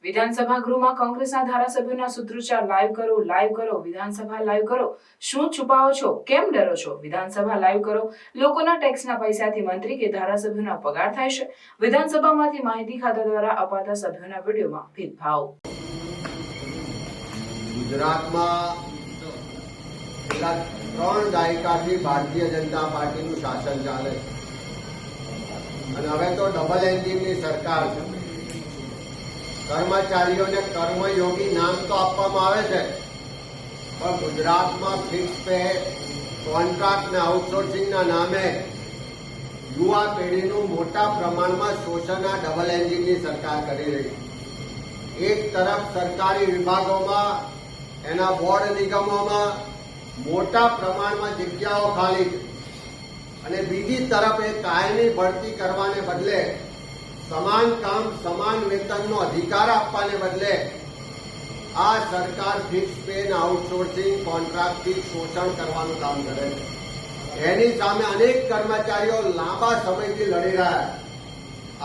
વિધાનસભા ગૃહમાં કોંગ્રેસના ધારાસભ્યોના સૂત્રોચ્ચાર લાઈવ કરો વિધાનસભા લાઈવ કરો, શું છુપાવો છો, કેમ ડરો છો? વિધાનસભા લાઈવ કરો, લોકોના ટેક્સના પૈસાથી મંત્રી કે ધારાસભ્યોના પગાર થાય છે? વિધાનસભામાંથી માહિતી ખાતા દ્વારા અપાતા સભ્યોના વિડીયોમાં ભેદભાવ. ગુજરાતમાં છેલ્લા 3 દાયકાથી ભારતીય જનતા પાર્ટીનું શાસન ચાલે છે અને હવે તો ડબલ એન્જિનની સરકાર છે. કર્મચારીઓને કર્મયોગી નામ તો આપવામાં આવે છે, પણ ગુજરાતમાં ફિક્સ પે, કોન્ટ્રાક્ટ ને આઉટસોર્સિંગના નામે યુવા પેઢીનું મોટા પ્રમાણમાં શોષણ આ ડબલ એન્જિનની સરકાર કરી રહી છે. એક તરફ સરકારી વિભાગોમાં, એના બોર્ડ નિગમોમાં મોટા પ્રમાણમાં જગ્યાઓ ખાલી છે અને બીજી તરફ એ કાયમી ભરતી કરવાને બદલે, સમાન કામ સમાન વેતનનો અધિકાર આપવાને બદલે આ સરકાર ફિક્સ પે અને આઉટસોર્સિંગ કોન્ટ્રાક્ટથી શોષણ કરવાનું કામ કરે છે. એની સામે અનેક કર્મચારીઓ લાંબા સમયથી લડી રહ્યા છે.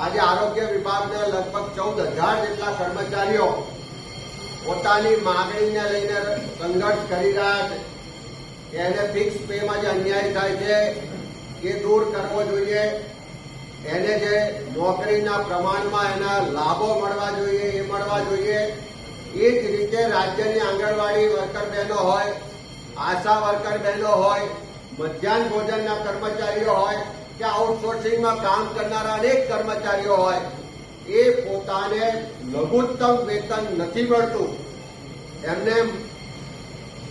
આજે આરોગ્ય વિભાગના લગભગ 14,000 જેટલા કર્મચારીઓ પોતાની માંગણીને લઈને સંઘર્ષ કરી રહ્યા છે કે એને ફિક્સ પેમાં જે અન્યાય થાય છે એ દૂર કરવો જોઈએ, એને જે નોકરીના પ્રમાણમાં એના લાભો મળવા જોઈએ એ મળવા જોઈએ. એ જ રીતે રાજ્યની આંગણવાડી વર્કર બહેનો હોય, આશા વર્કર બહેનો હોય, મધ્યાહન ભોજનના કર્મચારીઓ હોય કે આઉટસોર્સિંગમાં કામ કરનારા અનેક કર્મચારીઓ હોય, એ પોતાને લઘુત્તમ વેતન નથી મળતું, એમને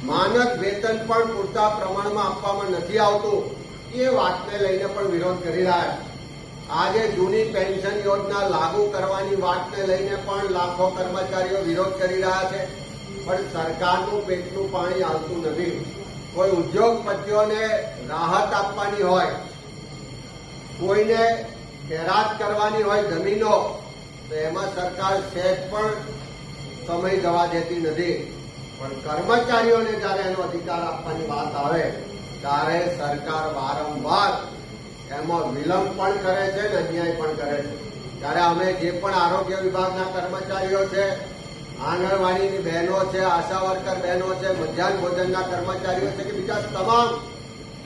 માનક વેતન પણ પૂરતા પ્રમાણમાં આપવામાં નથી આવતું, એ વાતને લઈને પણ વિરોધ કરી રહ્યા છે. આજે જૂની પેન્શન યોજના લાગુ કરવાની વાતને લઈને પણ લાખો કર્મચારીઓ વિરોધ કરી રહ્યા છે, પણ સરકારનું પેટનું પાણી આવતું નથી. કોઈ ઉદ્યોગપતિઓને રાહત આપવાની હોય, કોઈને ખેરાત કરવાની હોય જમીનો, તો એમાં સરકાર સહેજ પણ સમય જવા દેતી નથી. પણ કર્મચારીઓને જ્યારે એનો અધિકાર આપવાની વાત આવે ત્યારે સરકાર વારંવાર એમાં વિલંબ પણ કરે છે અને અન્યાય પણ કરે છે. ત્યારે અમે જે પણ આરોગ્ય વિભાગના કર્મચારીઓ છે, આંગણવાડીની બહેનો છે, આશા વર્કર બહેનો છે, મધ્યાહન ભોજનના કર્મચારીઓ છે કે બીજા તમામ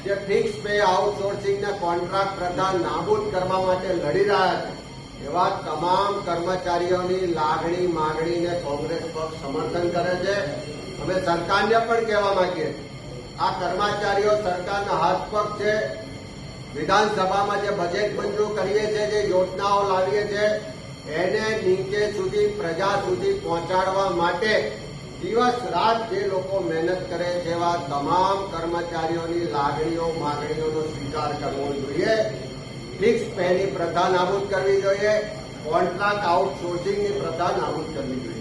જે ફિક્સ પે, આઉટસોર્સિંગના કોન્ટ્રાક્ટ પ્રથા નાબૂદ કરવા માટે લડી રહ્યા છે, એવા તમામ કર્મચારીઓની લાગણી માંગણીને કોંગ્રેસ પક્ષ સમર્થન કરે છે. અમે સરકારને પણ કહેવા માંગીએ, આ કર્મચારીઓ સરકારના હાથ પગ છે. વિધાનસભામાં જે બજેટ મંજૂર કરીએ છીએ, જે યોજનાઓ લાવીએ છીએ, એને નીચે સુધી પ્રજા સુધી પહોંચાડવા માટે દિવસ રાત જે લોકો મહેનત કરે છે, એવા તમામ કર્મચારીઓની લાગણીઓ માંગણીઓનો સ્વીકાર કરવો જોઈએ. ફિક્સ પેની પ્રથા નાબૂદ કરવી જોઈએ, કોન્ટ્રાક્ટ આઉટસોર્સિંગની પ્રથા નાબૂદ કરવી જોઈએ.